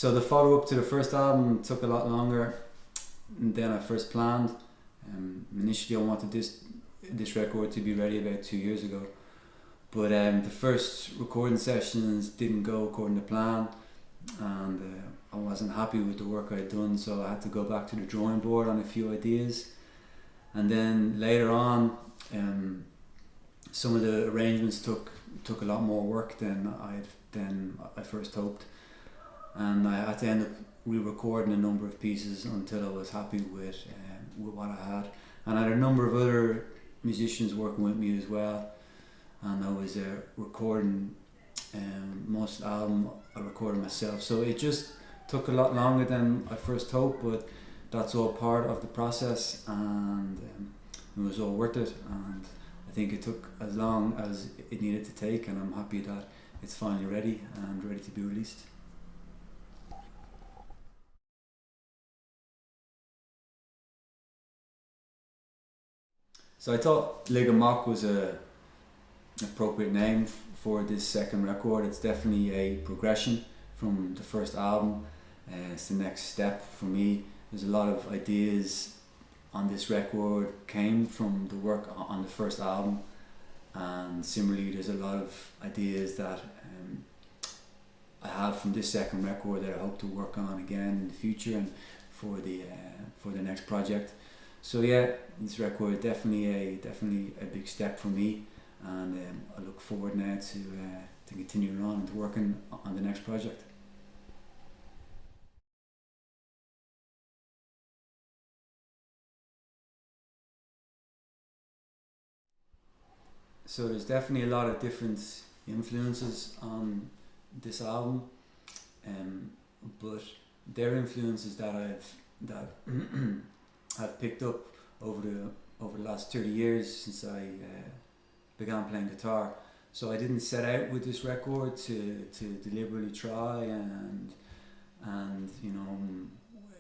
So the follow-up to the first album took a lot longer than I first planned. Initially I wanted this record to be ready about 2 years ago, but the first recording sessions didn't go according to plan, and I wasn't happy with the work I'd done, so I had to go back to the drawing board on a few ideas. And then later on, some of the arrangements took a lot more work than I first hoped, and I had to end up re-recording a number of pieces until I was happy with what I had. And I had a number of other musicians working with me as well, and I was recording most of the album I recorded myself, so it just took a lot longer than I first hoped, but that's all part of the process, and it was all worth it, and I think it took as long as it needed to take, and I'm happy that it's finally ready and ready to be released. So I thought Lig Amach was an appropriate name for this second record. It's definitely a progression from the first album. It's the next step for me. There's a lot of ideas on this record came from the work on the first album, and similarly there's a lot of ideas that I have from this second record that I hope to work on again in the future and for the next project. So yeah, this record definitely a big step for me, and I look forward now to continuing on and to working on the next project. So there's definitely a lot of different influences on this album, but they're influences that I've picked up over the last 30 years since I began playing guitar. So I didn't set out with this record to deliberately try and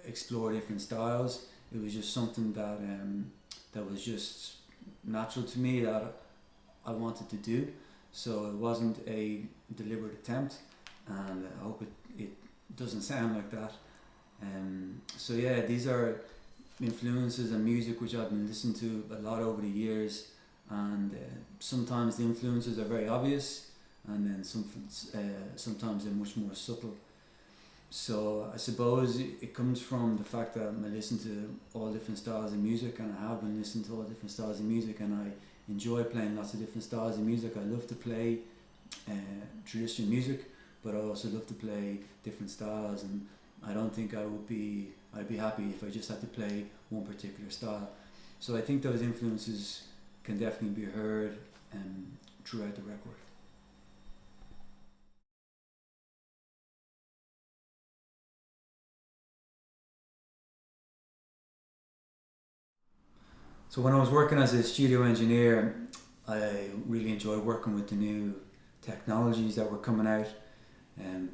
explore different styles. It was just something that was just natural to me, that I wanted to do. So it wasn't a deliberate attempt, and I hope it doesn't sound like that. So yeah, these are influences and music which I've been listening to a lot over the years, and sometimes the influences are very obvious, and then sometimes they're much more subtle. So I suppose it comes from the fact that I listen to all different styles of music, and I have been listening to all different styles of music, and I enjoy playing lots of different styles of music. I love to play traditional music, but I also love to play different styles, and I don't think I'd be happy if I just had to play one particular style. So I think those influences can definitely be heard throughout the record. So when I was working as a studio engineer, I really enjoyed working with the new technologies that were coming out.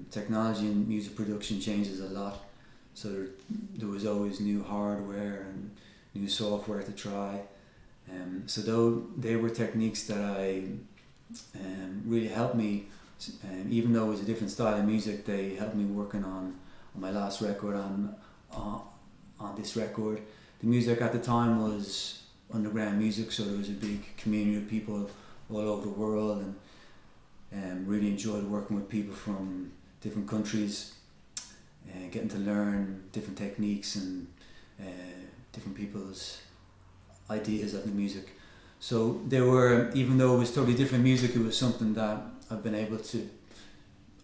Technology in music production changes a lot, so there was always new hardware and new software to try. So though they were techniques that I really helped me, even though it was a different style of music, they helped me working on my last record, on this record. The music at the time was underground music, so there was a big community of people all over the world, and really enjoyed working with people from different countries, getting to learn different techniques and different people's ideas of the music. So there were, even though it was totally different music, it was something that I've been able to,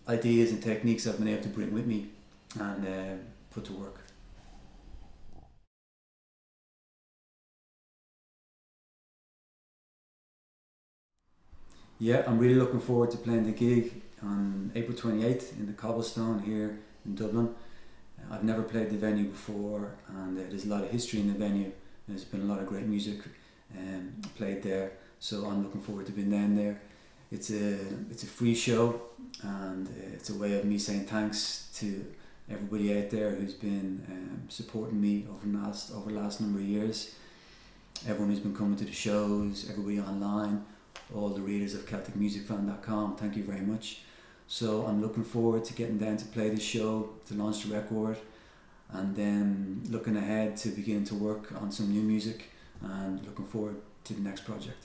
ideas and techniques I've been able to bring with me and put to work. Yeah, I'm really looking forward to playing the gig on April 28th in the Cobblestone here in Dublin. I've never played the venue before, and there's a lot of history in the venue. There's been a lot of great music played there, so I'm looking forward to being down there. It's a free show, and it's a way of me saying thanks to everybody out there who's been supporting me over the last number of years. Everyone who's been coming to the shows, everybody online, all the readers of CelticMusicFan.com, thank you very much. So I'm looking forward to getting down to play the show, to launch the record, and then looking ahead to begin to work on some new music and looking forward to the next project.